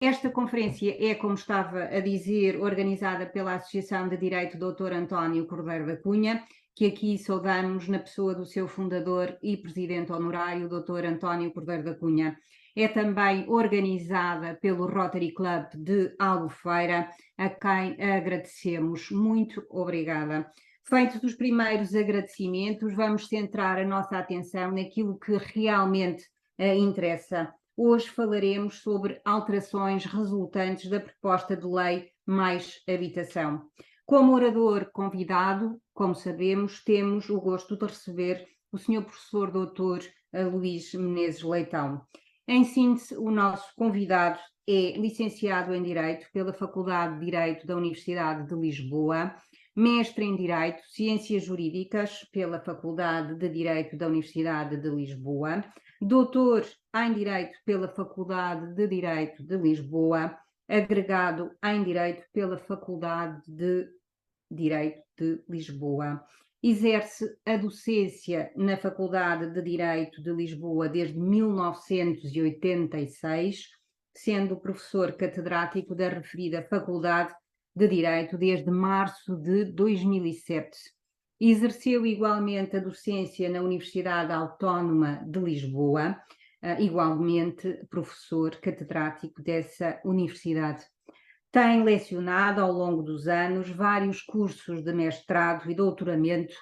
Esta conferência é, como estava a dizer, organizada pela Associação de Direito Dr. António Cordeiro da Cunha, que aqui saudamos na pessoa do seu fundador e presidente honorário, Dr. António Cordeiro da Cunha. É também organizada pelo Rotary Club de Albufeira, a quem agradecemos. Muito obrigada. Feitos os primeiros agradecimentos, vamos centrar a nossa atenção naquilo que realmente interessa. Hoje falaremos sobre alterações resultantes da proposta de lei Mais Habitação. Como orador convidado, como sabemos, temos o gosto de receber o Sr. Professor Dr. Luís Menezes Leitão. Em síntese, o nosso convidado é licenciado em Direito pela Faculdade de Direito da Universidade de Lisboa, mestre em Direito, Ciências Jurídicas pela Faculdade de Direito da Universidade de Lisboa, doutor em Direito pela Faculdade de Direito de Lisboa, agregado em Direito pela Faculdade de Direito de Lisboa. Exerce a docência na Faculdade de Direito de Lisboa desde 1986, sendo professor catedrático da referida Faculdade de Direito desde março de 2007. Exerceu igualmente a docência na Universidade Autónoma de Lisboa, igualmente professor catedrático dessa universidade. Tem lecionado ao longo dos anos vários cursos de mestrado e doutoramento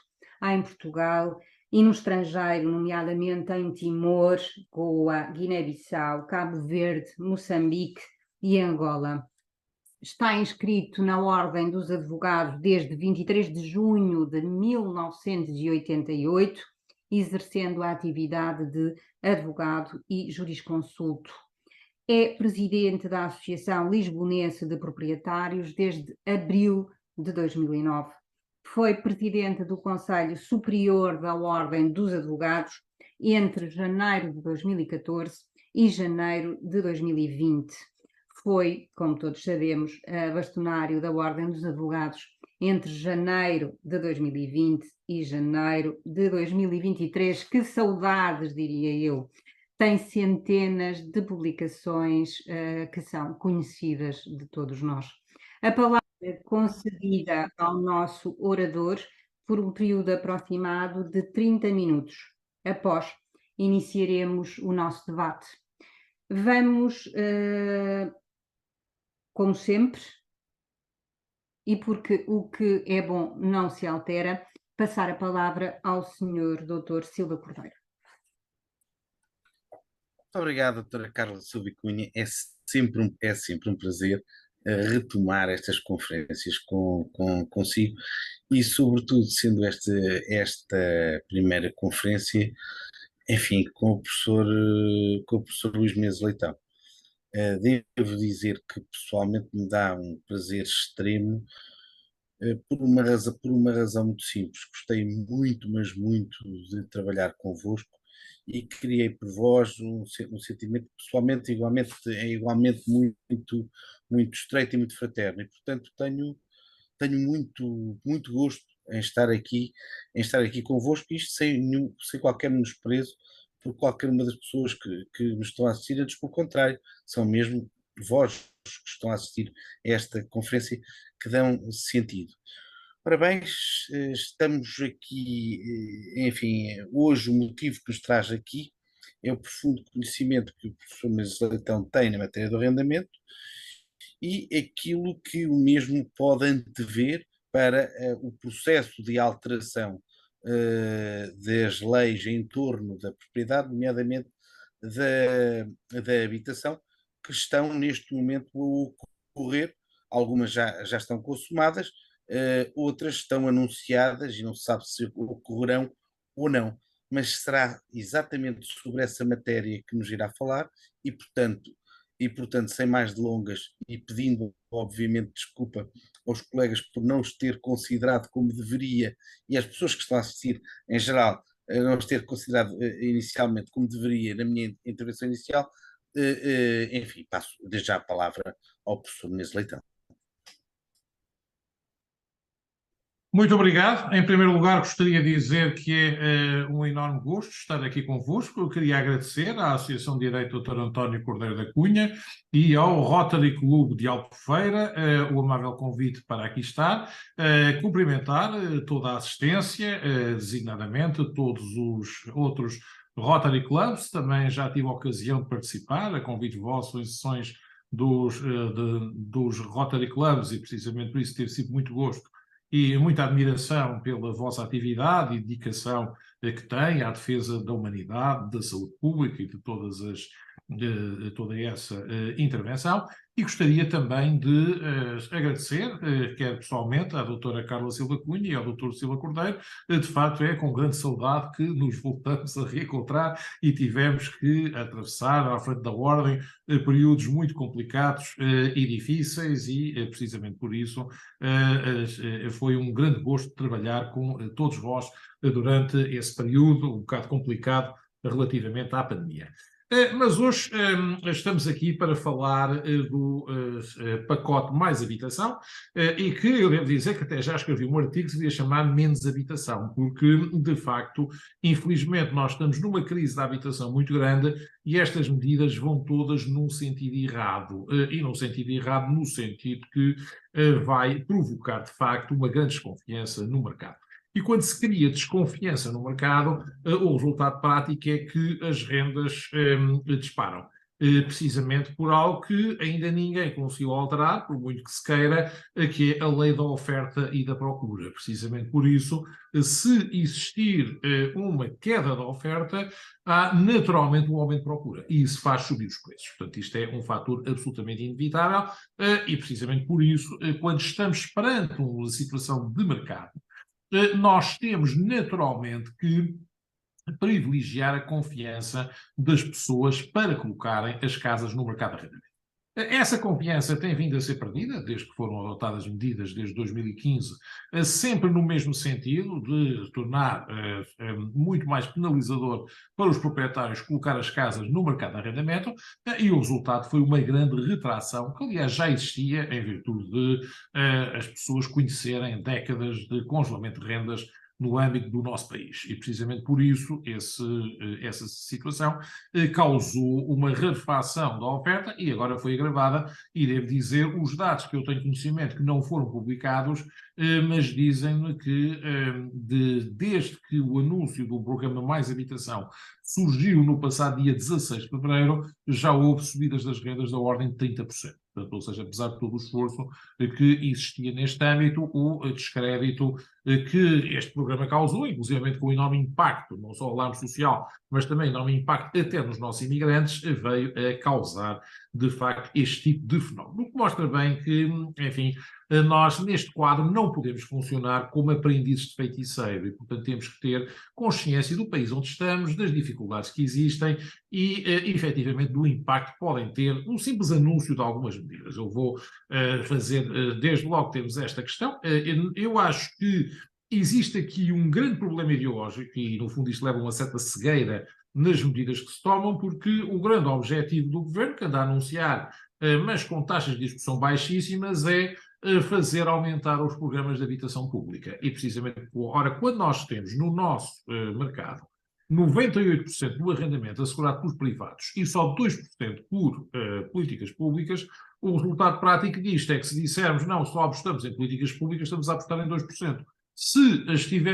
em Portugal e no estrangeiro, nomeadamente em Timor, Goa, Guiné-Bissau, Cabo Verde, Moçambique e Angola. Está inscrito na Ordem dos Advogados desde 23 de junho de 1988, exercendo a atividade de advogado e jurisconsulto. É presidente da Associação Lisbonense de Proprietários desde abril de 2009. Foi presidente do Conselho Superior da Ordem dos Advogados entre janeiro de 2014 e janeiro de 2020. Foi, como todos sabemos, bastonário da Ordem dos Advogados entre janeiro de 2020 e janeiro de 2023. Que saudades, diria eu! Tem centenas de publicações que são conhecidas de todos nós. A palavra é concedida ao nosso orador por um período aproximado de 30 minutos. Após, iniciaremos o nosso debate. Vamos, como sempre, e porque o que é bom não se altera, passar a palavra ao Sr. Dr. Silva Cordeiro. Muito obrigado, doutora Carla Silva Cunha. É sempre um prazer retomar estas conferências consigo e, sobretudo, sendo esta primeira conferência, enfim, com o professor Luís Menezes Leitão. Devo dizer que pessoalmente me dá um prazer extremo por uma razão muito simples. Gostei muito, mas muito de trabalhar convosco e criei por vós um sentimento pessoalmente igualmente muito, muito estreito e muito fraterno. E, portanto, tenho muito, muito gosto em estar aqui convosco, isto sem qualquer menosprezo por qualquer uma das pessoas que nos estão a assistir, antes pelo contrário, são mesmo vós que estão a assistir a esta conferência que dão sentido. Ora bem, estamos aqui, enfim, hoje o motivo que nos traz aqui é o profundo conhecimento que o professor Menezes Leitão tem na matéria do arrendamento e aquilo que o mesmo pode antever para o processo de alteração das leis em torno da propriedade, nomeadamente da habitação, que estão neste momento a ocorrer. Algumas já estão consumadas, outras estão anunciadas e não se sabe se ocorrerão ou não. Mas será exatamente sobre essa matéria que nos irá falar e portanto, sem mais delongas e pedindo, obviamente, desculpa aos colegas por não os ter considerado como deveria e às pessoas que estão a assistir em geral, não os ter considerado inicialmente como deveria na minha intervenção inicial, enfim, passo desde já a palavra ao professor Menezes Leitão. Muito obrigado. Em primeiro lugar, gostaria de dizer que é um enorme gosto estar aqui convosco. Eu queria agradecer à Associação de Direito Dr. António Cordeiro da Cunha e ao Rotary Clube de Albufeira o amável convite para aqui estar. Cumprimentar toda a assistência, designadamente todos os outros Rotary Clubs. Também já tive a ocasião de participar, a convite vosso, em sessões dos Rotary Clubs, e precisamente por isso teve sido muito gosto e muita admiração pela vossa atividade e dedicação que tem à defesa da humanidade, da saúde pública e de toda essa intervenção. E gostaria também de agradecer, quer pessoalmente, à doutora Carla Silva Cunha e ao doutor Silva Cordeiro. De facto, é com grande saudade que nos voltamos a reencontrar e tivemos que atravessar, à frente da ordem, períodos muito complicados e difíceis, e precisamente por isso foi um grande gosto trabalhar com todos vós durante esse período um bocado complicado relativamente à pandemia. Mas hoje estamos aqui para falar do pacote Mais Habitação, e que eu devo dizer que até já escrevi um artigo que se devia chamar Menos Habitação, porque, de facto, infelizmente, nós estamos numa crise da habitação muito grande e estas medidas vão todas num sentido errado, e num sentido errado no sentido que vai provocar, de facto, uma grande desconfiança no mercado. E quando se cria desconfiança no mercado, o resultado prático é que as rendas disparam. Precisamente por algo que ainda ninguém conseguiu alterar, por muito que se queira, que é a lei da oferta e da procura. Precisamente por isso, se existir uma queda da oferta, há naturalmente um aumento de procura. E isso faz subir os preços. Portanto, isto é um fator absolutamente inevitável, e precisamente por isso, quando estamos perante uma situação de mercado, nós temos naturalmente que privilegiar a confiança das pessoas para colocarem as casas no mercado de arrendamento. Essa confiança tem vindo a ser perdida, desde que foram adotadas medidas desde 2015, sempre no mesmo sentido de tornar muito mais penalizador para os proprietários colocar as casas no mercado de arrendamento, e o resultado foi uma grande retração, que aliás já existia em virtude de as pessoas conhecerem décadas de congelamento de rendas no âmbito do nosso país. E precisamente por isso essa situação causou uma rarefação da oferta e agora foi agravada, e devo dizer, os dados que eu tenho conhecimento que não foram publicados, mas dizem-me que desde que o anúncio do programa Mais Habitação surgiu no passado dia 16 de fevereiro, já houve subidas das rendas da ordem de 30%. Portanto, ou seja, apesar de todo o esforço que existia neste âmbito, o descrédito que este programa causou, inclusive com enorme impacto, não só ao lado social, mas também enorme impacto até nos nossos imigrantes, veio a causar, de facto, este tipo de fenómeno. O que mostra bem que, enfim, nós neste quadro não podemos funcionar como aprendizes de feiticeiro e, portanto, temos que ter consciência do país onde estamos, das dificuldades que existem e, efetivamente, do impacto que podem ter um simples anúncio de algumas medidas. Eu vou fazer, desde logo temos esta questão. Eu acho que existe aqui um grande problema ideológico e, no fundo, isto leva a uma certa cegueira nas medidas que se tomam, porque o grande objetivo do governo, que anda a anunciar, mas com taxas de discussão baixíssimas, é fazer aumentar os programas de habitação pública. E, precisamente, ora, quando nós temos no nosso mercado 98% do arrendamento assegurado por privados e só 2% por políticas públicas, o resultado prático disto é que, se dissermos não, só apostamos em políticas públicas, estamos a apostar em 2%. Se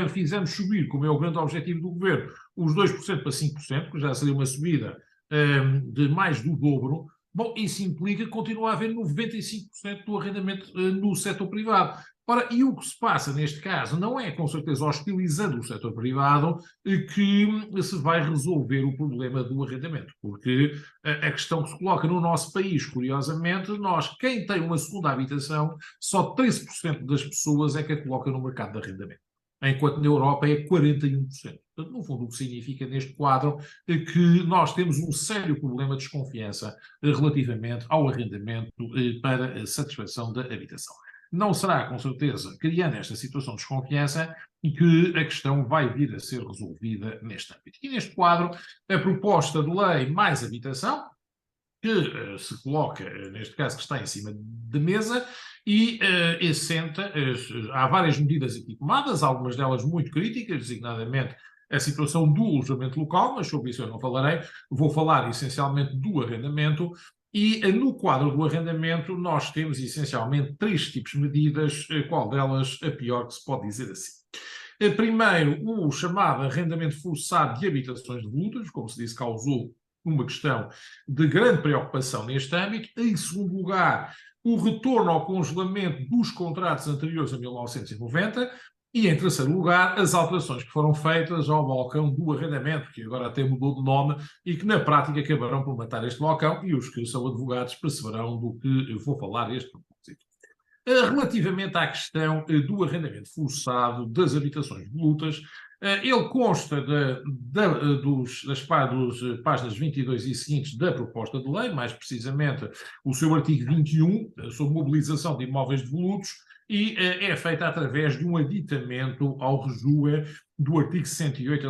fizermos subir, como é o grande objetivo do governo, os 2% para 5%, que já seria uma subida de mais do dobro, bom, isso implica que continua a haver 95% do arrendamento no setor privado. Ora, e o que se passa neste caso não é, com certeza, hostilizando o setor privado que se vai resolver o problema do arrendamento, porque a questão que se coloca no nosso país, curiosamente, quem tem uma segunda habitação, só 13% das pessoas é que a coloca no mercado de arrendamento, enquanto na Europa é 41%. Portanto, no fundo, o que significa neste quadro é que nós temos um sério problema de desconfiança relativamente ao arrendamento para a satisfação da habitação. Não será, com certeza, criando esta situação de desconfiança que a questão vai vir a ser resolvida neste âmbito. E neste quadro, a proposta de lei Mais Habitação, que se coloca, neste caso, que está em cima da mesa e assenta. Há várias medidas aqui tomadas, algumas delas muito críticas, designadamente a situação do alojamento local, mas sobre isso eu não falarei. Vou falar essencialmente do arrendamento. E no quadro do arrendamento nós temos essencialmente 3 tipos de medidas, qual delas a pior que se pode dizer assim. Primeiro, o chamado arrendamento forçado de habitações devolutas, como se disse, causou uma questão de grande preocupação neste âmbito. Em segundo lugar, o retorno ao congelamento dos contratos anteriores a 1990. E, em terceiro lugar, as alterações que foram feitas ao balcão do arrendamento, que agora até mudou de nome e que, na prática, acabarão por matar este balcão, e os que são advogados perceberão do que eu vou falar a este propósito. Relativamente à questão do arrendamento forçado das habitações devolutas, ele consta das páginas 22 e seguintes da proposta de lei, mais precisamente o seu artigo 21, sobre mobilização de imóveis devolutos, e é feita através de um aditamento ao RJUE do artigo 108,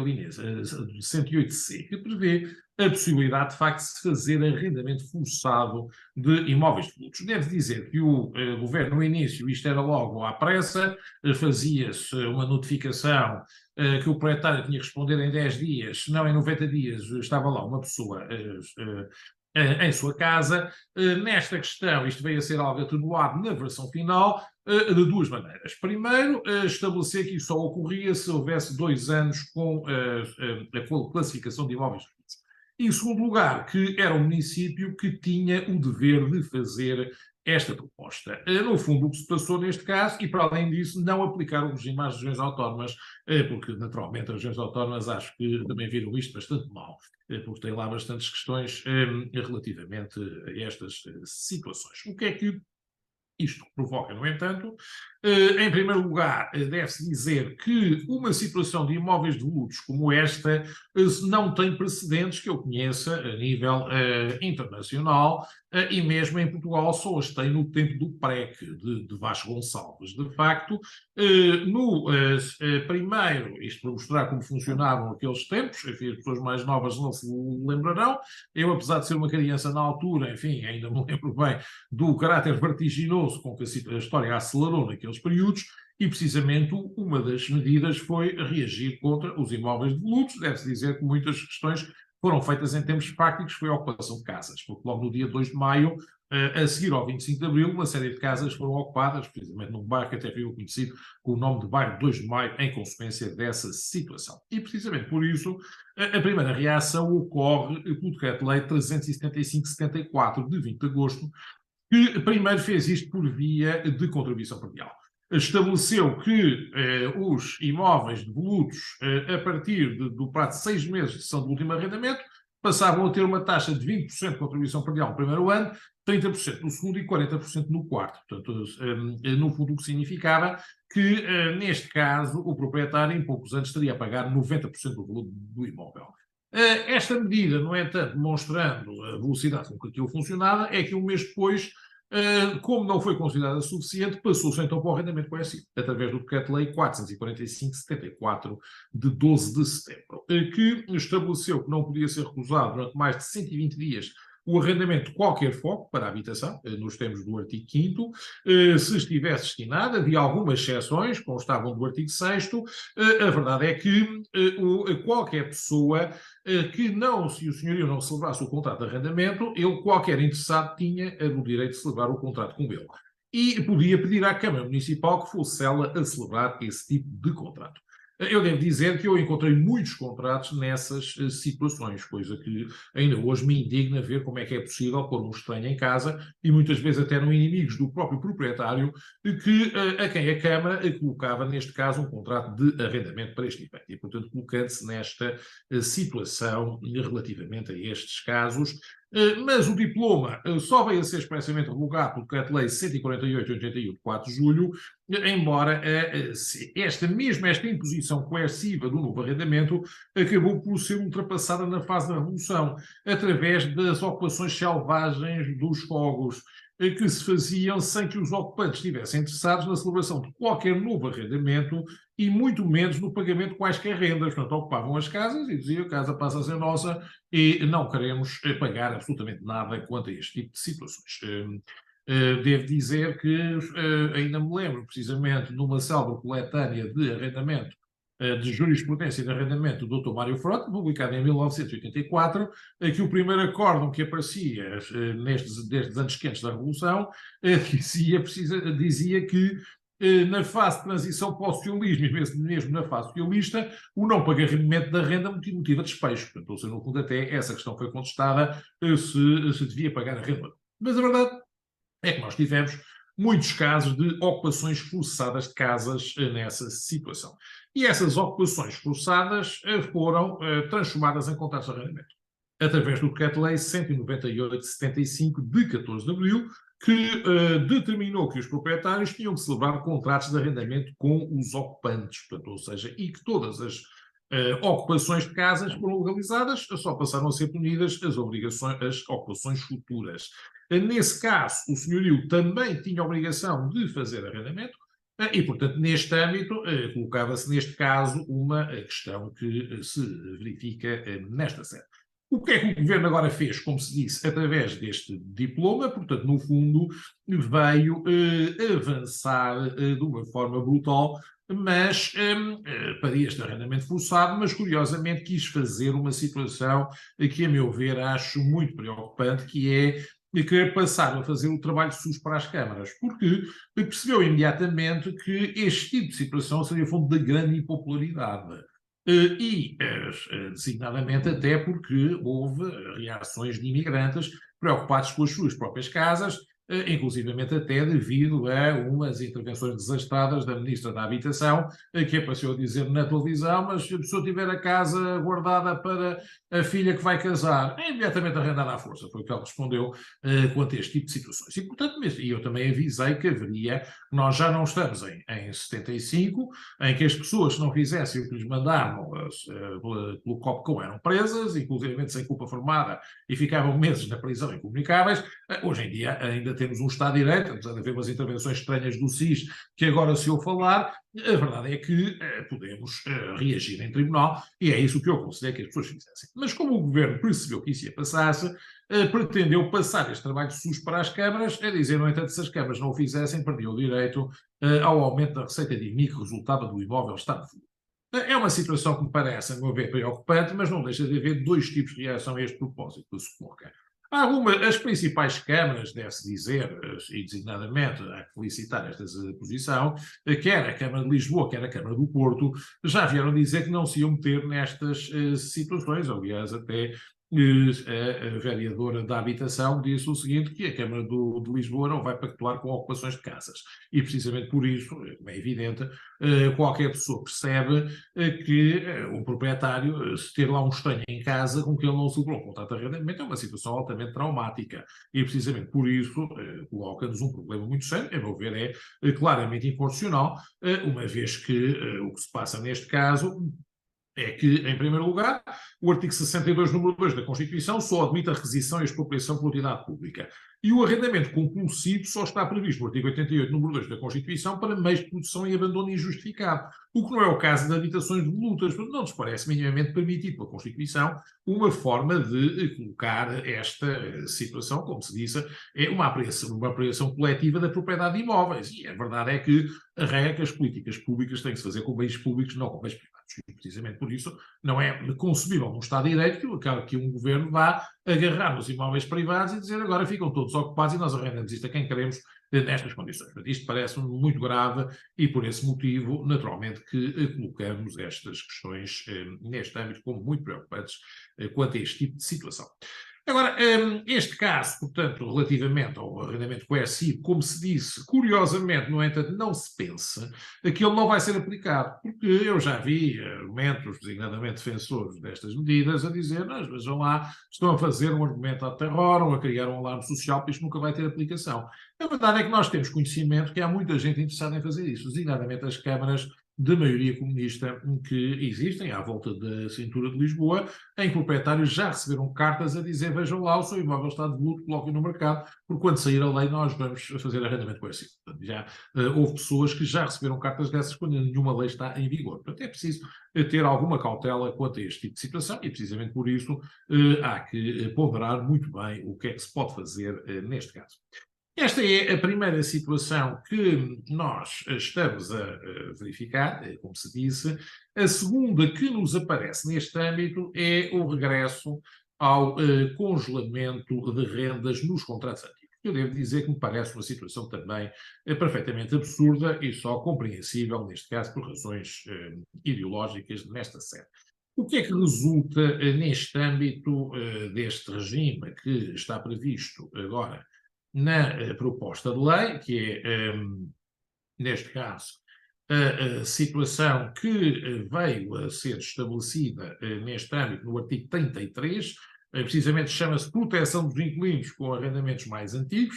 108C, que prevê a possibilidade, de facto, de se fazer arrendamento forçado de imóveis devolutos. Deve dizer que o governo, no início, isto era logo à pressa, fazia-se uma notificação que o proprietário tinha que responder em 10 dias, se não em 90 dias estava lá uma pessoa em sua casa. Nesta questão, isto veio a ser algo atenuado na versão final, de 2 maneiras. Primeiro, estabelecer que isso só ocorria se houvesse 2 anos com a classificação de imóveis devolutos. Em segundo lugar, que era o município que tinha o dever de fazer esta proposta. No fundo, o que se passou neste caso, e para além disso, não aplicar o regime às regiões autónomas, porque naturalmente as regiões autónomas acho que também viram isto bastante mal, porque tem lá bastantes questões relativamente a estas situações. O que é que isto provoca, no entanto? Em primeiro lugar, deve-se dizer que uma situação de imóveis devolutos como esta não tem precedentes que eu conheça a nível internacional, e mesmo em Portugal só as tem no tempo do PREC, de Vasco Gonçalves. De facto, primeiro, isto para mostrar como funcionavam aqueles tempos, enfim, as pessoas mais novas não se lembrarão. Eu, apesar de ser uma criança na altura, enfim, ainda me lembro bem do caráter vertiginoso com que a história acelerou naqueles períodos, e precisamente uma das medidas foi reagir contra os imóveis devolutos. Deve-se dizer que muitas questões foram feitas em termos práticos, foi a ocupação de casas, porque logo no dia 2 de maio, a seguir ao 25 de abril, uma série de casas foram ocupadas, precisamente num bairro que até foi conhecido com o nome de bairro 2 de maio, em consequência dessa situação. E precisamente por isso, a primeira reação ocorre pelo Decreto-Lei 375/74, de 20 de agosto, que primeiro fez isto por via de contribuição predial. Estabeleceu que os imóveis devolutos, a partir do prazo de 6 meses de sessão do último arrendamento, passavam a ter uma taxa de 20% de contribuição predial no primeiro ano, 30% no segundo e 40% no quarto. Portanto, no fundo, o que significava que, neste caso, o proprietário, em poucos anos, estaria a pagar 90% do valor do imóvel. Esta medida, no entanto, demonstrando a velocidade com que aquilo funcionava, é que um mês depois, como não foi considerada suficiente, passou-se então para o arrendamento coercivo, através do Decreto-Lei 445/74, de 12 de setembro, que estabeleceu que não podia ser recusado durante mais de 120 dias o arrendamento de qualquer foco para a habitação, nos termos do artigo 5º, se estivesse destinado. Havia algumas exceções, constavam do artigo 6º, a verdade é que qualquer pessoa que não, se o senhorio não celebrasse o contrato de arrendamento, qualquer interessado tinha o direito de celebrar o contrato com ele. E podia pedir à Câmara Municipal que fosse ela a celebrar esse tipo de contrato. Eu devo dizer que eu encontrei muitos contratos nessas situações, coisa que ainda hoje me indigna ver como é que é possível pôr um estranho em casa, e muitas vezes até no inimigos do próprio proprietário, a quem a Câmara colocava, neste caso, um contrato de arrendamento para este efeito. E, portanto, colocando-se nesta situação relativamente a estes casos. Mas o diploma só veio a ser expressamente revogado pelo Decreto-Lei 148/81, de 4 de julho, embora esta imposição coerciva do novo arrendamento acabou por ser ultrapassada na fase da Revolução, através das ocupações selvagens dos fogos. que se faziam sem que os ocupantes estivessem interessados na celebração de qualquer novo arrendamento e muito menos no pagamento de quaisquer rendas. Portanto, ocupavam as casas e diziam: a casa passa a ser nossa e não queremos pagar absolutamente nada quanto a este tipo de situações. Devo dizer que ainda me lembro, precisamente, numa célebre coletânea de arrendamento, de jurisprudência de arrendamento do Dr. Mário Frota, publicado em 1984, que o primeiro acórdão que aparecia destes anos quentes da Revolução dizia que na fase de transição para o socialismo, e mesmo na fase socialista, o não pagamento da renda motiva despejo. Portanto, ou seja, no fundo, até essa questão foi contestada, se devia pagar a renda. Mas a verdade é que nós tivemos muitos casos de ocupações forçadas de casas nessa situação. E essas ocupações forçadas foram transformadas em contratos de arrendamento, através do Decreto-Lei 198/75, de 14 de abril, que determinou que os proprietários tinham que celebrar contratos de arrendamento com os ocupantes, portanto, ou seja, e que todas as ocupações de casas foram legalizadas, só passaram a ser punidas as ocupações futuras. Nesse caso, o senhorio também tinha a obrigação de fazer arrendamento e, portanto, neste âmbito, colocava-se neste caso uma questão que se verifica nesta sede. O que é que o Governo agora fez, como se disse, através deste diploma? Portanto, no fundo, veio avançar de uma forma brutal, mas para este arrendamento forçado, mas curiosamente quis fazer uma situação que, a meu ver, acho muito preocupante, que é querer passar a fazer o trabalho SUS para as câmaras, porque percebeu imediatamente que este tipo de situação seria fonte de grande impopularidade. Designadamente até porque houve reações de imigrantes preocupados com as suas próprias casas, inclusivamente até devido a umas intervenções desastradas da Ministra da Habitação, que apareceu a dizer na televisão: mas se a pessoa tiver a casa guardada para a filha que vai casar, é imediatamente arrendada à força. Foi o que ela respondeu quanto a este tipo de situações. E, portanto, eu também avisei que haveria, nós já não estamos em 75, em que as pessoas, se não fizessem o que lhes mandaram pelo COPCOM, eram presas, inclusive sem culpa formada, e ficavam meses na prisão incomunicáveis. Hoje em dia ainda temos um Estado de Direito, apesar de haver umas intervenções estranhas do SIS, que agora se eu falar, a verdade é que podemos reagir em tribunal, e é isso que eu aconselhei que as pessoas fizessem. Mas como o Governo percebeu que isso ia passar-se, pretendeu passar este trabalho de SUS para as câmaras, a dizer, no entanto, se as câmaras não o fizessem, perdiam o direito ao aumento da receita de IMI que resultava do imóvel estar de fuga. É uma situação que me parece, a meu ver, preocupante, mas não deixa de haver dois tipos de reação a este propósito que se coloca. As principais câmaras, deve-se dizer, e designadamente há que felicitar esta posição, quer a Câmara de Lisboa, quer a Câmara do Porto, já vieram dizer que não se iam meter nestas situações. Aliás, até a vereadora da Habitação disse o seguinte, que a Câmara de Lisboa não vai pactuar com ocupações de casas. E precisamente por isso, é evidente, qualquer pessoa percebe que um proprietário, se ter lá um estranho em casa com que ele não celebrou um contrato de arrendamento, é uma situação altamente traumática. E precisamente por isso coloca-nos um problema muito sério, a meu ver é claramente inconstitucional, uma vez que o que se passa neste caso é que, em primeiro lugar, o artigo 62, número 2 da Constituição só admite a requisição e expropriação por utilidade pública. E o arrendamento compulsivo só está previsto no artigo 88, número 2 da Constituição, para meios de produção e abandono injustificado. O que não é o caso de habitações volutas. Não nos parece minimamente permitido pela Constituição uma forma de colocar esta situação, como se disse, é uma apreensão coletiva da propriedade de imóveis. E a verdade é que a regra é que as políticas públicas têm que se fazer com bens públicos, não com bens privados. E precisamente por isso não é concebível num Estado de Direito que um governo vá agarrar nos imóveis privados e dizer agora ficam todos ocupados e nós arrendamos isto a quem queremos nestas condições. Isto parece-me muito grave e por esse motivo, naturalmente, que colocamos estas questões neste âmbito como muito preocupantes quanto a este tipo de situação. Agora, este caso, portanto, relativamente ao arrendamento coercivo, como se disse, curiosamente, no entanto, não se pensa que ele não vai ser aplicado, porque eu já vi argumentos, designadamente defensores destas medidas, a dizer, mas vejam lá, estão a fazer um argumento ad terrorum, a criar um alarme social, porque isto nunca vai ter aplicação. A verdade é que nós temos conhecimento que há muita gente interessada em fazer isso, designadamente as câmaras de maioria comunista que existem à volta da cintura de Lisboa, em que proprietários já receberam cartas a dizer: vejam lá, o seu imóvel está devoluto, coloquem no mercado, porque quando sair a lei nós vamos fazer arrendamento coercivo. Portanto, já houve pessoas que já receberam cartas dessas quando nenhuma lei está em vigor. Portanto, é preciso ter alguma cautela quanto a este tipo de situação e, precisamente por isso, há que ponderar muito bem o que é que se pode fazer neste caso. Esta é a primeira situação que nós estamos a verificar, como se disse. A segunda que nos aparece neste âmbito é o regresso ao congelamento de rendas nos contratos antigos. Eu devo dizer que me parece uma situação também perfeitamente absurda e só compreensível, neste caso, por razões ideológicas nesta sede. O que é que resulta neste âmbito deste regime que está previsto agora na proposta de lei, que é, neste caso, a situação que veio a ser estabelecida neste âmbito no artigo 33, precisamente chama-se proteção dos inquilinos com arrendamentos mais antigos,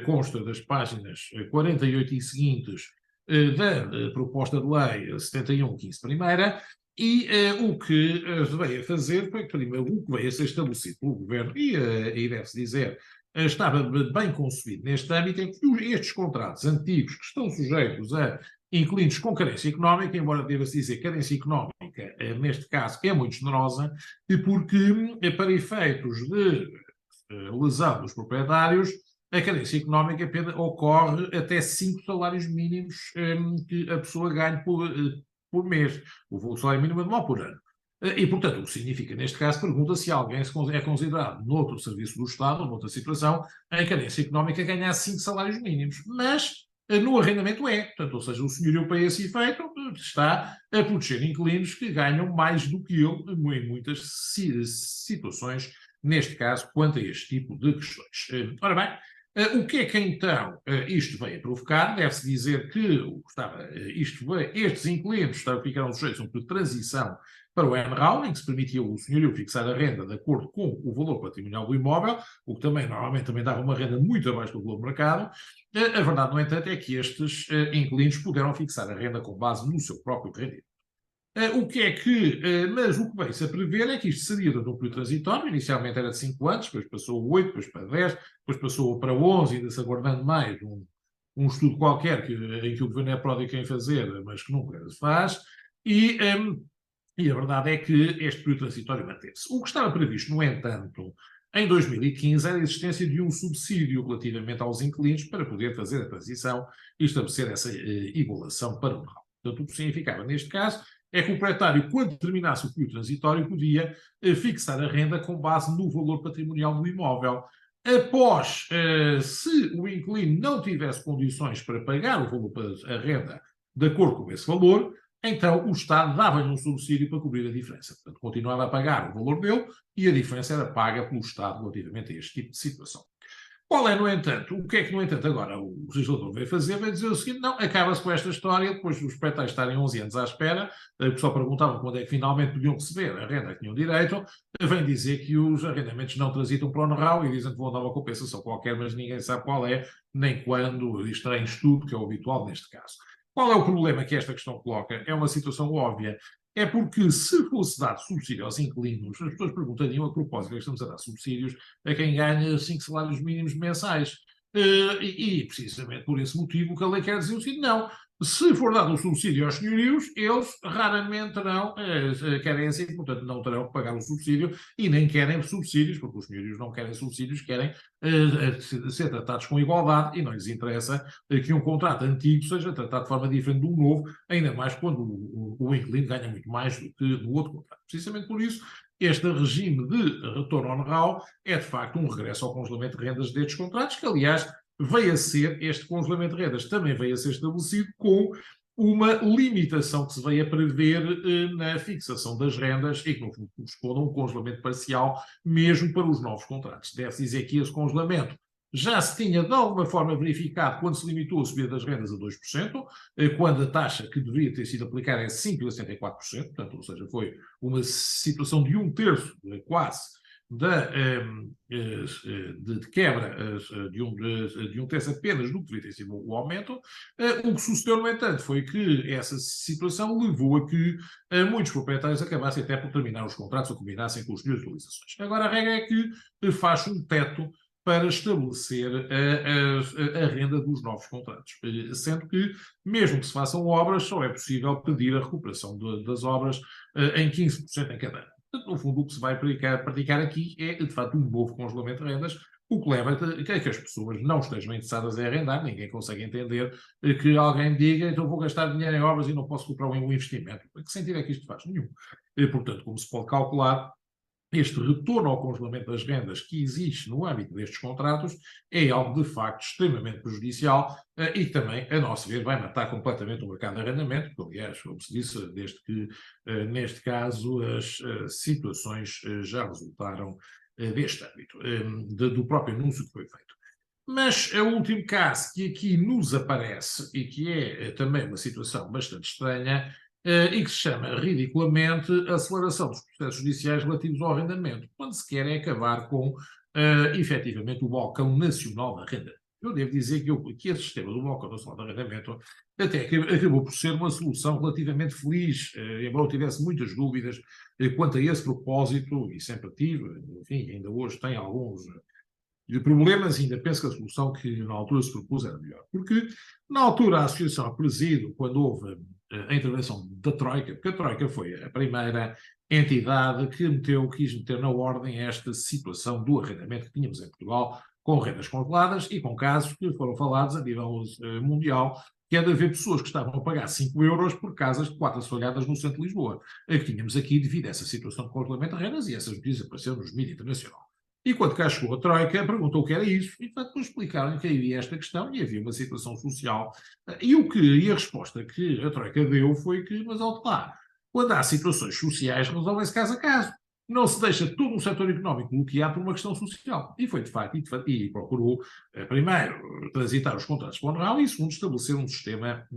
consta das páginas 48 e seguintes da proposta de lei 71/15 primeira, e o que veio a fazer foi que, primeiro, o que veio a ser estabelecido pelo Governo, e deve-se dizer, estava bem concebido neste âmbito, em que estes contratos antigos que estão sujeitos a inquilinos com carência económica, embora deva-se dizer que a carência económica, neste caso, é muito generosa, porque, para efeitos de lesão dos proprietários, a carência económica ocorre até 5 salários mínimos que a pessoa ganha por mês, o salário mínimo anual por ano. E, portanto, o que significa, neste caso, pergunta se alguém é considerado noutro serviço do Estado, noutra situação, em carência económica ganhar 5 salários mínimos. Mas no arrendamento é. Portanto, ou seja, o senhorio para esse efeito está a proteger inquilinos que ganham mais do que ele em muitas situações, neste caso, quanto a este tipo de questões. Ora bem, o que é que então isto veio a provocar? Deve-se dizer que estes inquilinos ficaram sujeitos a um período de transição para o NRAL, em que se permitia o senhorio fixar a renda de acordo com o valor patrimonial do imóvel, o que também normalmente também dava uma renda muito abaixo do valor do mercado. A verdade, no entanto, é que estes inquilinos puderam fixar a renda com base no seu próprio rendimento. Mas o que veio-se a prever é que isto seria de um período transitório, inicialmente era de 5 anos, depois passou a 8, depois para 10, depois passou para 11, ainda se aguardando mais um estudo qualquer em que o governo é pródigo em fazer, mas que nunca se faz, e a verdade é que este período transitório manteve-se. O que estava previsto, no entanto, em 2015, era a existência de um subsídio relativamente aos inquilinos para poder fazer a transição e estabelecer essa igualação para o NRAL. Portanto, o que significava, neste caso, é que o proprietário, quando terminasse o período transitório, podia fixar a renda com base no valor patrimonial do imóvel. Após, se o inquilino não tivesse condições para pagar o valor a renda de acordo com esse valor, então o Estado dava-lhe um subsídio para cobrir a diferença. Portanto, continuava a pagar o valor dele e a diferença era paga pelo Estado relativamente a este tipo de situação. Qual é, no entanto, o que é que, no entanto, agora o legislador veio fazer? Veio dizer o seguinte: não, acaba-se com esta história, depois dos proprietários estarem 11 anos à espera, que só perguntavam quando é que finalmente podiam receber a renda que tinham direito, vem dizer que os arrendamentos não transitam para o NRAL e dizem que vão dar uma compensação qualquer, mas ninguém sabe qual é, nem quando, isto está em estudo, que é o habitual neste caso. Qual é o problema que esta questão coloca? É uma situação óbvia. É porque, se fosse dado subsídio aos inquilinos, as pessoas perguntariam a propósito que estamos a dar subsídios a quem ganha 5 salários mínimos mensais. Precisamente por esse motivo, o que a lei quer dizer é o seguinte: não, se for dado um subsídio aos senhorios, eles raramente terão carência, portanto não terão que pagar o subsídio e nem querem subsídios, porque os senhorios não querem subsídios, querem ser tratados com igualdade e não lhes interessa que um contrato antigo seja tratado de forma diferente do novo, ainda mais quando o inquilino ganha muito mais do que no outro contrato. Precisamente por isso, este regime de retorno ao NRAL é, de facto, um regresso ao congelamento de rendas destes contratos, que, aliás, este congelamento de rendas também veio a ser estabelecido com uma limitação que se veio a prever na fixação das rendas e que, no fundo, corresponde a um congelamento parcial mesmo para os novos contratos. Deve-se dizer que esse congelamento já se tinha, de alguma forma, verificado quando se limitou a subida das rendas a 2%, quando a taxa que deveria ter sido aplicada é 5,64%, portanto, ou seja, foi uma situação de 1/3, quase, de quebra de um terço apenas do que deveria ter sido o aumento. O que sucedeu, no entanto, foi que essa situação levou a que muitos proprietários acabassem até por terminar os contratos ou combinassem com os senhores de utilizações. Agora, a regra é que faz um teto para estabelecer a renda dos novos contratos, sendo que, mesmo que se façam obras, só é possível pedir a recuperação das obras em 15% em cada ano. Portanto, no fundo, o que se vai praticar aqui é, de facto, um novo congelamento de rendas, o que leva a que as pessoas não estejam interessadas em arrendar. Ninguém consegue entender que alguém diga, então vou gastar dinheiro em obras e não posso comprar um investimento. Que sentido é que isto faz? Nenhum. Portanto, como se pode calcular, este retorno ao congelamento das rendas que existe no âmbito destes contratos é algo de facto extremamente prejudicial e que também, a nosso ver, vai matar completamente o mercado de arrendamento, porque, aliás, como se disse, desde que, neste caso, as situações já resultaram deste âmbito, do próprio anúncio que foi feito. Mas o último caso que aqui nos aparece e que é também uma situação bastante estranha e que se chama, ridiculamente, a aceleração dos processos judiciais relativos ao arrendamento, quando se quer é acabar com, efetivamente, o balcão nacional de arrendamento. Eu devo dizer que esse sistema do balcão nacional de arrendamento até acabou por ser uma solução relativamente feliz, embora eu tivesse muitas dúvidas quanto a esse propósito, e sempre tive, enfim, ainda hoje tem alguns problemas, ainda penso que a solução que na altura se propôs era melhor. Porque, na altura, a Associação a Presido, quando houve a intervenção da Troika, porque a Troika foi a primeira entidade que quis meter na ordem esta situação do arrendamento que tínhamos em Portugal, com rendas congeladas e com casos que foram falados a nível mundial, que é de haver pessoas que estavam a pagar 5 euros por casas de 4 assoalhadas no centro de Lisboa. A que tínhamos aqui devido a essa situação de congelamento de rendas, e essas notícias apareceram nos mídias internacionais. E quando cá chegou a Troika, perguntou o que era isso, e de facto explicaram que havia esta questão e havia uma situação social. E a resposta que a Troika deu foi que, mas olha lá, quando há situações sociais, resolvem-se caso a caso. Não se deixa todo um setor económico bloqueado por uma questão social. E foi de facto, e procurou, primeiro, transitar os contratos para o NRAL e, segundo, estabelecer um sistema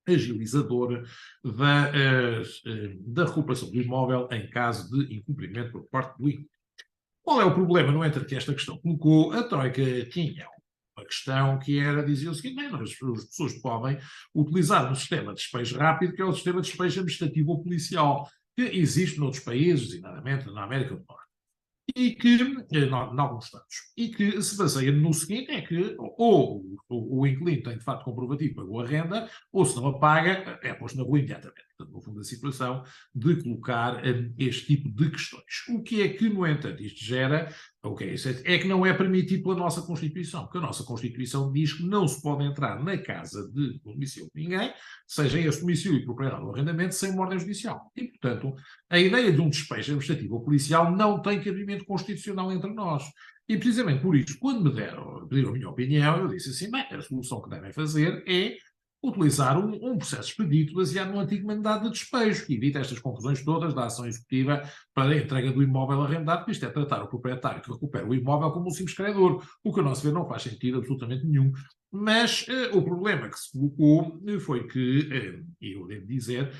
agilizador da recuperação do imóvel em caso de incumprimento por parte do inquilino. Qual é o problema, no entanto, que esta questão colocou? A Troika tinha uma questão que era dizer o seguinte: as pessoas podem utilizar um sistema de despejo rápido, que é o sistema de despejo administrativo ou policial, que existe noutros países, designadamente na América do Norte, e que, em alguns estados, e que se baseia no seguinte: é que ou o inquilino tem de facto comprovativo, pagou a renda, ou se não a paga, é posto na rua imediatamente. Portanto, no fundo, a situação de colocar este tipo de questões. O que é que, no entanto, isto gera, é que não é permitido pela nossa Constituição, porque a nossa Constituição diz que não se pode entrar na casa de domicílio de ninguém, seja esse domicílio e propriedade do arrendamento, sem uma ordem judicial. E, portanto, a ideia de um despejo administrativo ou policial não tem cabimento constitucional entre nós. E, precisamente por isso, quando pediram a minha opinião, eu disse assim: bem, a solução que devem fazer é utilizar um processo expedito baseado no antigo mandado de despejo, que evita estas confusões todas da ação executiva para a entrega do imóvel arrendado, porque isto é tratar o proprietário que recupera o imóvel como um simples credor, o que, a nosso ver, não faz sentido absolutamente nenhum. Mas o problema que se colocou foi que, eu devo dizer,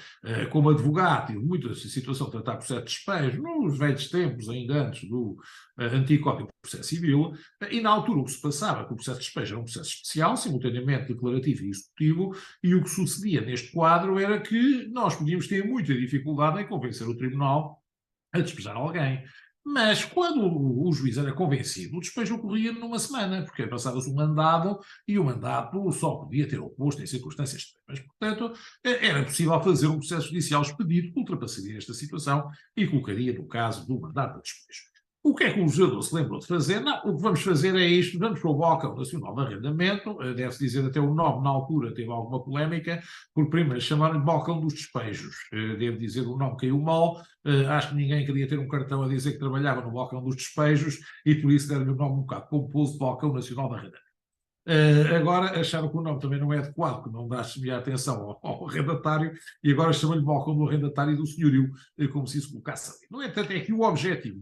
como advogado, tive muita situação de tratar processo de despejo, nos velhos tempos, ainda antes do antigo Código de Processo Civil, e na altura o que se passava, que o processo de despejo era um processo especial, simultaneamente declarativo e executivo, e o que sucedia neste quadro era que nós podíamos ter muita dificuldade em convencer o tribunal a despejar alguém. Mas quando o juiz era convencido, o despejo ocorria numa semana, porque passava-se um mandado e o mandato só podia ter oposto em circunstâncias extremas. Portanto, era possível fazer um processo judicial expedito que ultrapassaria esta situação e colocaria no caso do mandato de despejo. O que é que o legislador se lembrou de fazer? Não, o que vamos fazer é isto: vamos para o Balcão Nacional de Arrendamento, deve-se dizer até o nome na altura teve alguma polémica, porque primeiro chamaram-lhe Balcão dos Despejos, devo dizer o nome caiu mal, acho que ninguém queria ter um cartão a dizer que trabalhava no Balcão dos Despejos e por isso deram-lhe o nome um bocado pomposo de Balcão Nacional de Arrendamento. Agora acharam que o nome também não é adequado, que não dá a atenção ao arrendatário, e agora chamam-lhe balcão do arrendatário e do senhorio, como se isso colocasse ali. No entanto, é que o objetivo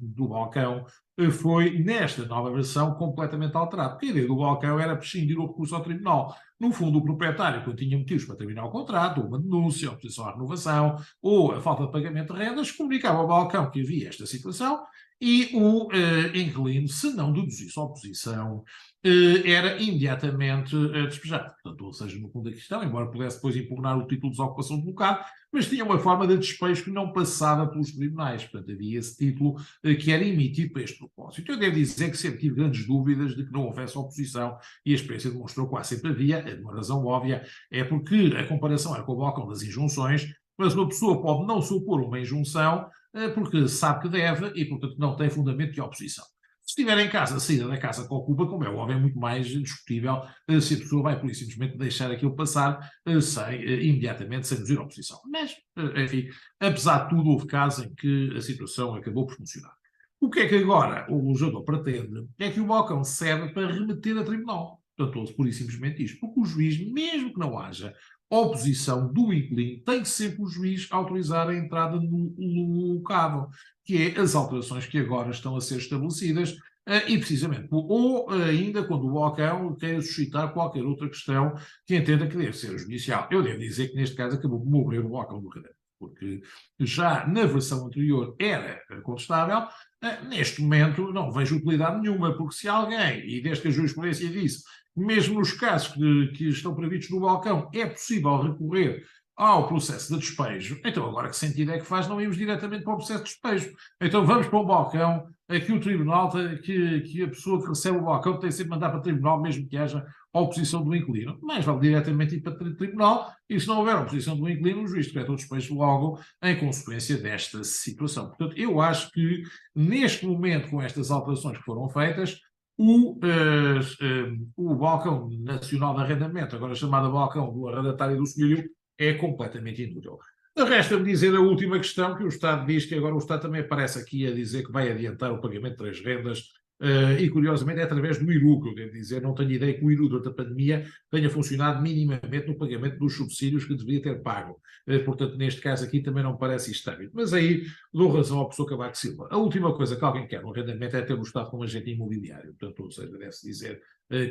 do balcão foi, nesta nova versão, completamente alterado. Porque a ideia do balcão era prescindir o recurso ao tribunal. No fundo, o proprietário, quando tinha motivos para terminar o contrato, ou uma denúncia, a oposição à renovação, ou a falta de pagamento de rendas, comunicava ao balcão que havia esta situação e o inquilino, se não deduzisse a oposição, era imediatamente despejado. Portanto, ou seja, no fundo da questão, embora pudesse depois impugnar o título de desocupação do local, mas tinha uma forma de despejo que não passava pelos tribunais. Portanto, havia esse título que era emitido para este propósito. Eu devo dizer que sempre tive grandes dúvidas de que não houvesse oposição e a experiência demonstrou que quase sempre havia. Uma razão óbvia é porque a comparação era com o balcão das injunções, mas uma pessoa pode não se opor a uma injunção porque sabe que deve e, portanto, não tem fundamento de oposição. Se estiver em casa, saída da casa que ocupa, como é óbvio, é muito mais discutível se a pessoa vai, por isso, simplesmente deixar aquilo passar imediatamente, sem induzir a oposição. Mas, enfim, apesar de tudo, houve casos em que a situação acabou por funcionar. O que é que agora o legislador pretende? É que o balcão serve para remeter a tribunal. Portanto, por isso, simplesmente isto. Porque o juiz, mesmo que não haja oposição do inquilino, tem que sempre o juiz autorizar a entrada no locado, que é as alterações que agora estão a ser estabelecidas, e precisamente, ou ainda quando o balcão queira suscitar qualquer outra questão que entenda que deve ser judicial. Eu devo dizer que neste caso acabou por morrer o balcão do Redentor, porque já na versão anterior era contestável, neste momento não vejo utilidade nenhuma, porque se alguém, e desde que a jurisprudência disse, mesmo nos casos que estão previstos no balcão, é possível recorrer ao processo de despejo, então agora que sentido é que faz não irmos diretamente para o processo de despejo? Então vamos para o balcão, aqui o tribunal, que a pessoa que recebe o balcão tem sempre de mandar para o tribunal, mesmo que haja a oposição do inquilino. Mas vale diretamente ir para o tribunal, e se não houver a oposição do inquilino, o juiz decreta o despejo logo em consequência desta situação. Portanto, eu acho que neste momento, com estas alterações que foram feitas, o balcão nacional de arrendamento, agora chamado balcão do arrendatário e do senhorio, é completamente inútil. Resta-me dizer a última questão, que o Estado diz que agora o Estado também aparece aqui a dizer que vai adiantar o pagamento de 3 rendas, e curiosamente é através do IRU, que eu devo dizer, não tenho ideia que o IRU durante a pandemia tenha funcionado minimamente no pagamento dos subsídios que deveria ter pago. Portanto, neste caso aqui também não parece estável. Mas aí dou razão ao professor Cavaco Silva. A última coisa que alguém quer no arrendamento é ter o Estado como agente imobiliário. Portanto, ou seja, deve-se dizer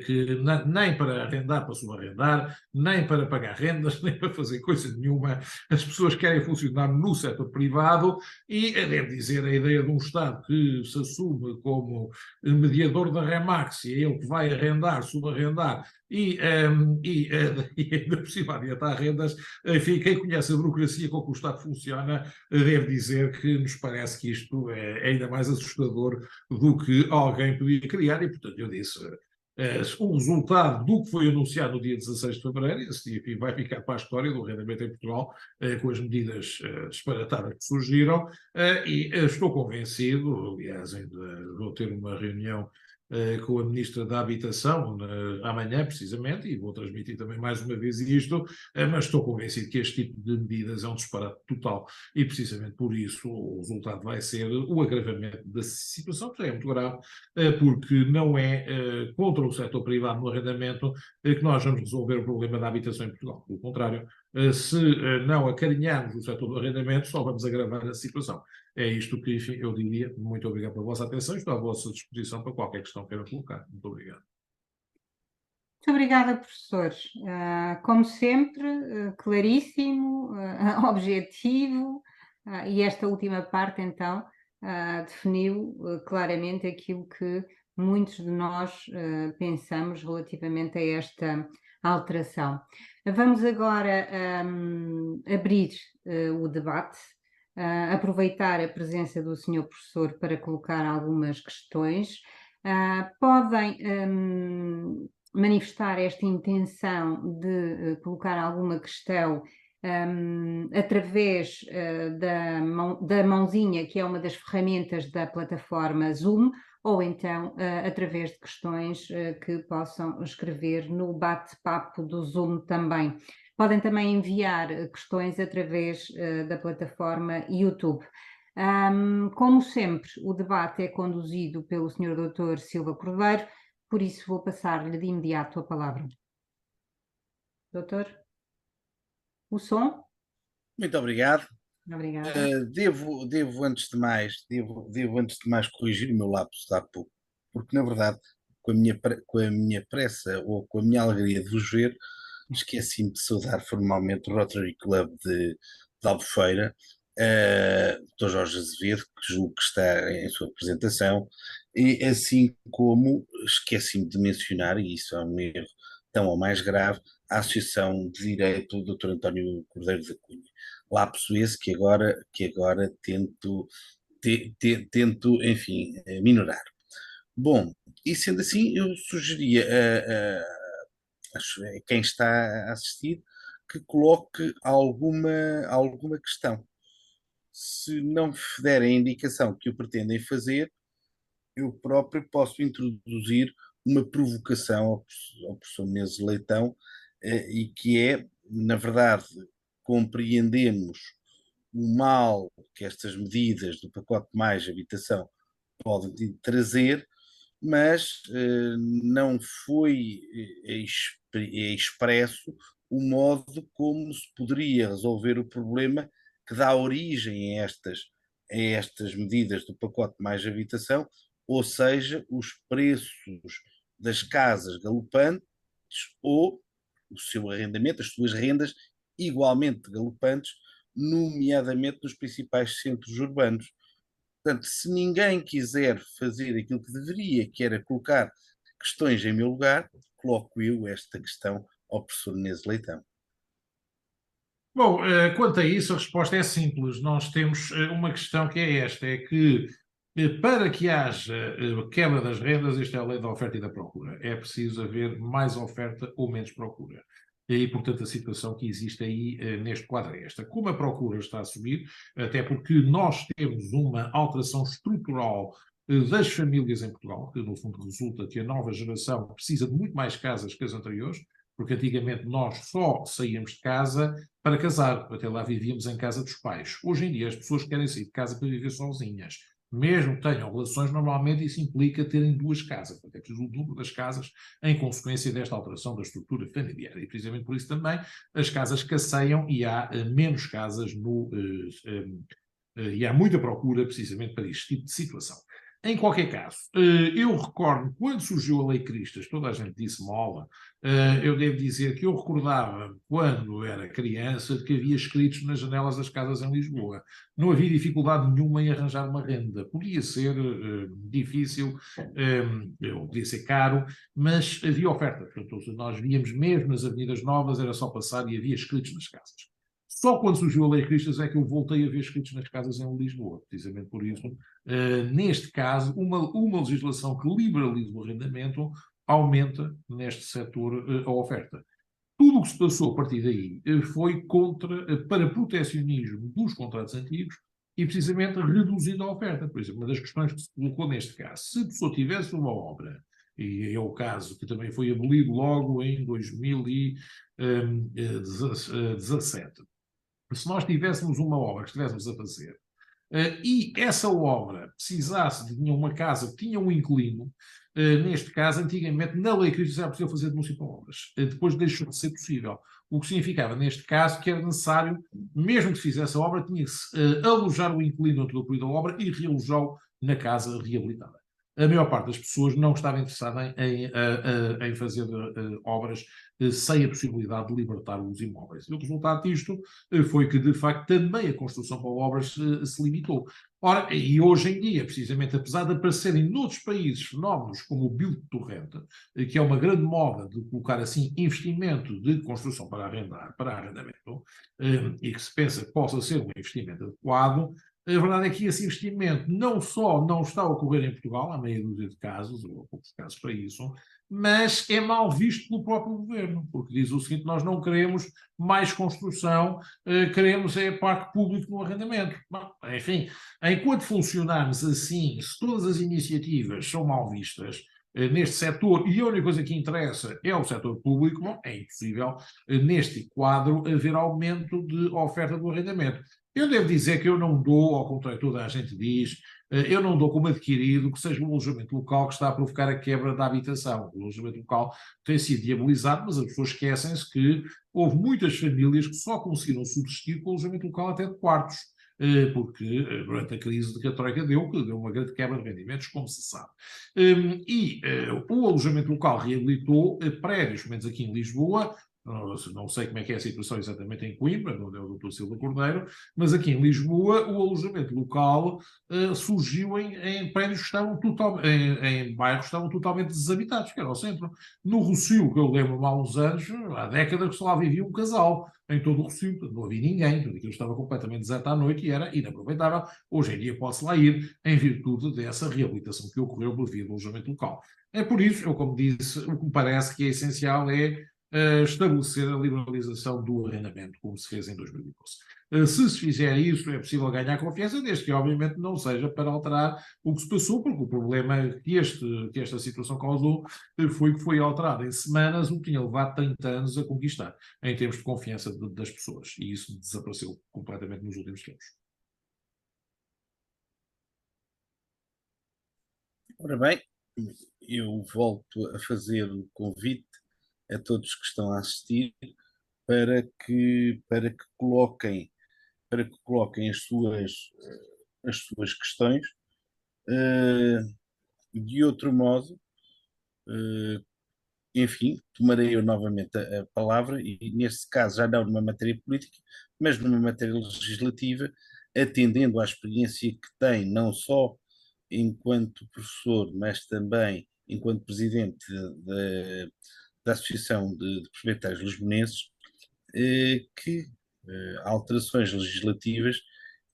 que nem para arrendar para subarrendar, nem para pagar rendas, nem para fazer coisa nenhuma. As pessoas querem funcionar no setor privado e, devo dizer, a ideia de um Estado que se assume como mediador da Remax, e é ele que vai arrendar, subarrendar e ainda por cima adiantar rendas, enfim, quem conhece a burocracia com que o Estado funciona deve dizer que nos parece que isto é ainda mais assustador do que alguém podia criar e, portanto, eu disse... o resultado do que foi anunciado no dia 16 de fevereiro, enfim, vai ficar para a história do arrendamento em Portugal, com as medidas disparatadas que surgiram, e estou convencido, aliás, ainda vou ter uma reunião com a Ministra da Habitação amanhã, precisamente, e vou transmitir também mais uma vez isto, mas estou convencido que este tipo de medidas é um disparate total e precisamente por isso o resultado vai ser o agravamento da situação, que já é muito grave, porque não é contra o setor privado no arrendamento que nós vamos resolver o problema da habitação em Portugal. Pelo contrário, se não acarinharmos o setor do arrendamento, só vamos agravar a situação. É isto que, enfim, eu diria. Muito obrigado pela vossa atenção e estou à vossa disposição para qualquer questão que queiram colocar. Muito obrigado. Muito obrigada, professor. Como sempre, claríssimo, objetivo, e esta última parte, então, definiu claramente aquilo que muitos de nós pensamos relativamente a esta alteração. Vamos agora abrir o debate. Aproveitar a presença do senhor professor para colocar algumas questões. Podem manifestar esta intenção de colocar alguma questão através da mãozinha, que é uma das ferramentas da plataforma Zoom, ou então através de questões que possam escrever no bate-papo do Zoom também. Podem também enviar questões através da plataforma YouTube. Como sempre, o debate é conduzido pelo Sr. Dr. Silva Cordeiro, por isso vou passar-lhe de imediato a palavra. Doutor? O som? Muito obrigado. Obrigada. Devo antes de mais corrigir o meu lapso de há pouco, porque na verdade, com a minha pressa ou com a minha alegria de vos ver, esqueci-me de saudar formalmente o Rotary Club de Albufeira, Dr. Jorge Azevedo, que julgo que está em sua apresentação, e assim como esqueci-me de mencionar, e isso é um erro tão ou mais grave, a Associação de Direito do Dr. António Cordeiro da Cunha. Lapso esse que agora tento, enfim, minorar. Bom, e sendo assim, eu sugeria a quem está a assistir que coloque alguma questão. Se não derem a indicação que o pretendem fazer, eu próprio posso introduzir uma provocação ao professor Menezes Leitão, e que é, na verdade, compreendemos o mal que estas medidas do pacote mais habitação podem trazer, mas não foi expresso o modo como se poderia resolver o problema que dá origem a estas medidas do pacote mais habitação, ou seja, os preços das casas galopantes ou o seu arrendamento, as suas rendas igualmente galopantes, nomeadamente nos principais centros urbanos. Portanto, se ninguém quiser fazer aquilo que deveria, que era colocar questões em meu lugar, coloco eu esta questão ao professor Menezes Leitão. Bom, quanto a isso, a resposta é simples. Nós temos uma questão que é esta, é que para que haja quebra das rendas, isto é a lei da oferta e da procura. É preciso haver mais oferta ou menos procura. E, portanto, a situação que existe aí neste quadro é esta. Como a procura está a subir, até porque nós temos uma alteração estrutural das famílias em Portugal, que no fundo resulta que a nova geração precisa de muito mais casas que as anteriores, porque antigamente nós só saíamos de casa para casar, até lá vivíamos em casa dos pais. Hoje em dia as pessoas querem sair de casa para viver sozinhas. Mesmo que tenham relações, normalmente isso implica terem duas casas. Portanto, é preciso o dobro das casas em consequência desta alteração da estrutura familiar. E precisamente por isso também as casas casseiam e há menos casas e há muita procura precisamente para este tipo de situação. Em qualquer caso, eu recordo, quando surgiu a Lei Cristas, toda a gente disse mola, eu devo dizer que eu recordava, quando era criança, que havia escritos nas janelas das casas em Lisboa. Não havia dificuldade nenhuma em arranjar uma renda. Podia ser difícil, podia ser caro, mas havia oferta. Portanto, nós víamos mesmo nas avenidas novas, era só passar e havia escritos nas casas. Só quando surgiu a Lei Cristas é que eu voltei a ver escritos nas casas em Lisboa. Precisamente por isso, neste caso, uma legislação que liberaliza o arrendamento aumenta neste setor a oferta. Tudo o que se passou a partir daí foi para protecionismo dos contratos antigos e precisamente reduzindo a oferta. Por exemplo, uma das questões que se colocou neste caso, se a pessoa tivesse uma obra, e é o caso que também foi abolido logo em 2017, se nós tivéssemos uma obra que estivéssemos a fazer e essa obra precisasse de uma casa que tinha um inquilino, neste caso, antigamente, na Lei Cristas era possível fazer denúncia para obras. Depois deixou de ser possível. O que significava, neste caso, que era necessário, mesmo que se fizesse a obra, tinha-se alojar o inquilino durante o período da obra e realojá-lo na casa reabilitada. A maior parte das pessoas não estava interessada em fazer obras sem a possibilidade de libertar os imóveis. E o resultado disto foi que, de facto, também a construção para obras se limitou. Ora, e hoje em dia, precisamente, apesar de aparecerem noutros países fenómenos como o build to rent, que é uma grande moda de colocar assim investimento de construção para arrendamento, e que se pensa que possa ser um investimento adequado, a verdade é que esse investimento não só não está a ocorrer em Portugal, há meia dúzia de casos, ou poucos casos para isso, mas é mal visto pelo próprio governo, porque diz o seguinte: nós não queremos mais construção, queremos é parque público no arrendamento. Bom, enfim, enquanto funcionarmos assim, se todas as iniciativas são mal vistas neste setor, e a única coisa que interessa é o setor público, bom, é impossível neste quadro haver aumento de oferta do arrendamento. Eu devo dizer que eu não dou, ao contrário, toda a gente diz, eu não dou como adquirido que seja o alojamento local que está a provocar a quebra da habitação. O alojamento local tem sido diabolizado, mas as pessoas esquecem-se que houve muitas famílias que só conseguiram subsistir com o alojamento local até de quartos, porque durante a crise que a Troika deu, que deu uma grande quebra de rendimentos, como se sabe. O alojamento local reabilitou prédios, pelo menos aqui em Lisboa. Não sei como é que é a situação exatamente em Coimbra, onde é o Dr. Silva Cordeiro, mas aqui em Lisboa o alojamento local surgiu em prédios que estavam em bairros que estavam totalmente desabitados, que era o centro. No Rossio, que eu lembro-me há uns anos, há décadas que só lá vivia um casal, em todo o Rossio, não havia ninguém, aquilo estava completamente deserto à noite e era inaproveitável. Hoje em dia pode-se lá ir em virtude dessa reabilitação que ocorreu por via do alojamento local. É por isso, eu como disse, o que me parece que é essencial é estabelecer a liberalização do arrendamento, como se fez em 2012. Se fizer isso, é possível ganhar confiança, desde que, obviamente, não seja para alterar o que se passou, porque o problema que esta situação causou foi que foi alterado em semanas o que tinha levado 30 anos a conquistar, em termos de confiança das pessoas, e isso desapareceu completamente nos últimos tempos. Ora bem, eu volto a fazer o convite a todos que estão a assistir para que coloquem as suas questões. De outro modo, enfim, tomarei eu novamente a palavra, e neste caso já não numa matéria política, mas numa matéria legislativa, atendendo à experiência que tem, não só enquanto professor, mas também enquanto presidente da Associação de Proprietários Lisbonenses, que alterações legislativas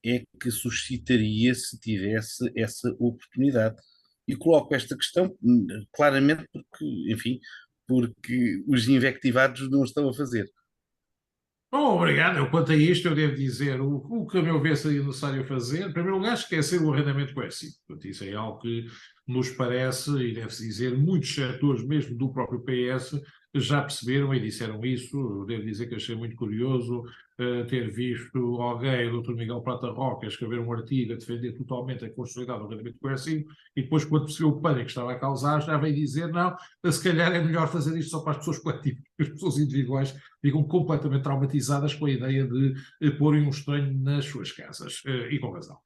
é que suscitaria se tivesse essa oportunidade. E coloco esta questão claramente porque, enfim, porque os invectivados não estão a fazer. Bom, obrigado. Quanto a isto, eu devo dizer o que, a meu ver, seria necessário fazer. Em primeiro lugar, esquecer o arrendamento coercivo. Portanto, isso é algo que nos parece, e deve-se dizer, muitos setores, mesmo do próprio PS, já perceberam e disseram isso. Eu devo dizer que achei muito curioso ter visto alguém, o Dr. Miguel Prata Roca, escrever um artigo a defender totalmente a constitucionalidade do arrendamento coercivo, e depois, quando percebeu o pânico que estava a causar, já veio dizer, não, se calhar é melhor fazer isto só para as pessoas coletivas, as pessoas individuais ficam completamente traumatizadas com a ideia de porem um estranho nas suas casas, e com razão.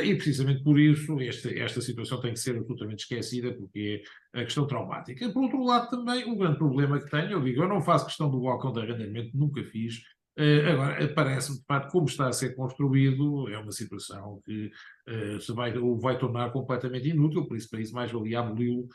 E precisamente por isso esta situação tem que ser absolutamente esquecida, porque é a questão traumática. Por outro lado, também, o grande problema que tenho, eu não faço questão do balcão de arrendamento, nunca fiz. Agora, parece-me, de facto, como está a ser construído, é uma situação que o vai tornar completamente inútil, por isso, para isso, mais valia aboli-lo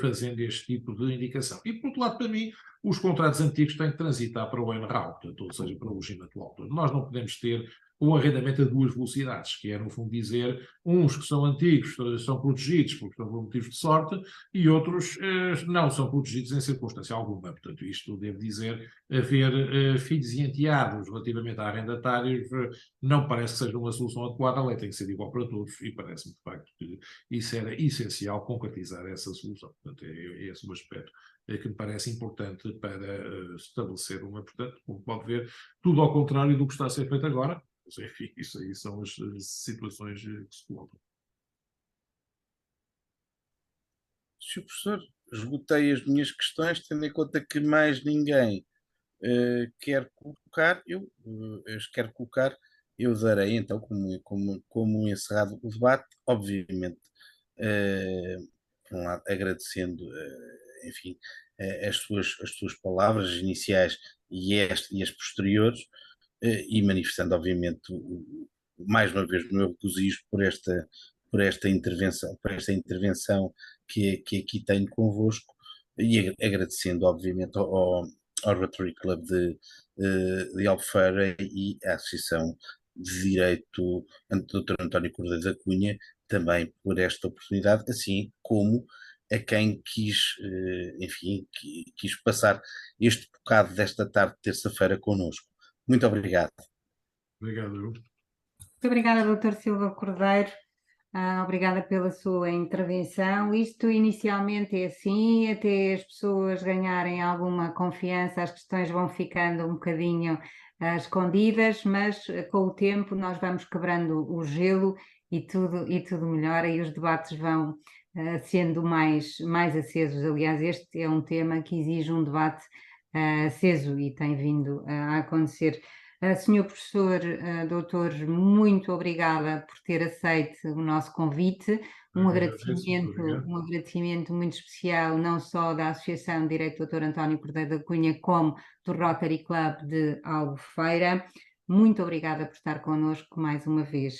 fazendo este tipo de indicação. E, por outro lado, para mim, os contratos antigos têm que transitar para o NRAU, portanto, ou seja, para o regime atual. Nós não podemos ter um arrendamento a duas velocidades, que é, no fundo, dizer uns que são antigos são protegidos porque estão por motivos de sorte e outros não são protegidos em circunstância alguma. Portanto, isto devo dizer, haver filhos e enteados relativamente a arrendatários não parece que seja uma solução adequada. A lei tem que ser igual para todos e parece-me, de facto, que isso era essencial, concretizar essa solução. Portanto, é esse o aspecto que me parece importante para estabelecer uma. Portanto, como pode ver, tudo ao contrário do que está a ser feito agora. Mas, enfim, isso aí são as situações que se colocam. Sr. Professor, esgotei as minhas questões, tendo em conta que mais ninguém quer colocar, quero colocar, eu darei então como encerrado o debate, obviamente, por um lado, agradecendo, enfim, as suas palavras iniciais e as posteriores, e manifestando, obviamente, mais uma vez, o meu regozijo por esta intervenção que aqui tenho convosco, e agradecendo, obviamente, ao Rotary Club de Albufeira e à Associação de Direito Dr. António Cordeiro da Cunha, também por esta oportunidade, assim como a quem quis, enfim, quis passar este bocado desta tarde de terça-feira connosco. Muito obrigado. Obrigado. Muito obrigada, Dr. Silva Cordeiro. Obrigada pela sua intervenção. Isto inicialmente é assim, até as pessoas ganharem alguma confiança, as questões vão ficando um bocadinho escondidas, mas com o tempo nós vamos quebrando o gelo e tudo melhora e os debates vão sendo mais acesos. Aliás, este é um tema que exige um debate aceso e tem vindo a acontecer. Senhor professor, doutor, muito obrigada por ter aceito o nosso convite. Um agradecimento muito especial, não só da Associação de Direito Dr. António Cordeiro da Cunha, como do Rotary Club de Albufeira. Muito obrigada por estar connosco mais uma vez.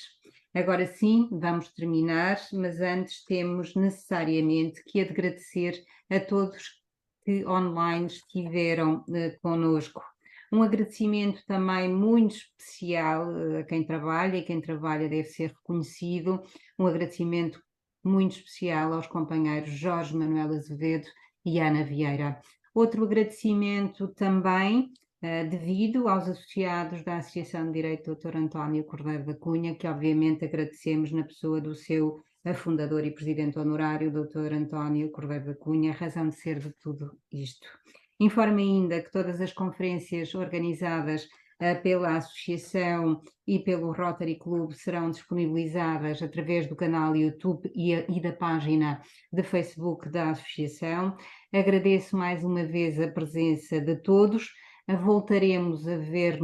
Agora sim, vamos terminar, mas antes temos necessariamente que agradecer a todos que online estiveram connosco. Um agradecimento também muito especial a quem trabalha, e quem trabalha deve ser reconhecido, um agradecimento muito especial aos companheiros Jorge Manuel Azevedo e Ana Vieira. Outro agradecimento também devido aos associados da Associação de Direito Dr. António Cordeiro da Cunha, que obviamente agradecemos na pessoa do seu fundador e presidente honorário, Dr. António Cordeiro da Cunha, razão de ser de tudo isto. Informo ainda que todas as conferências organizadas pela Associação e pelo Rotary Club serão disponibilizadas através do canal YouTube e da página de Facebook da Associação. Agradeço mais uma vez a presença de todos. Voltaremos a ver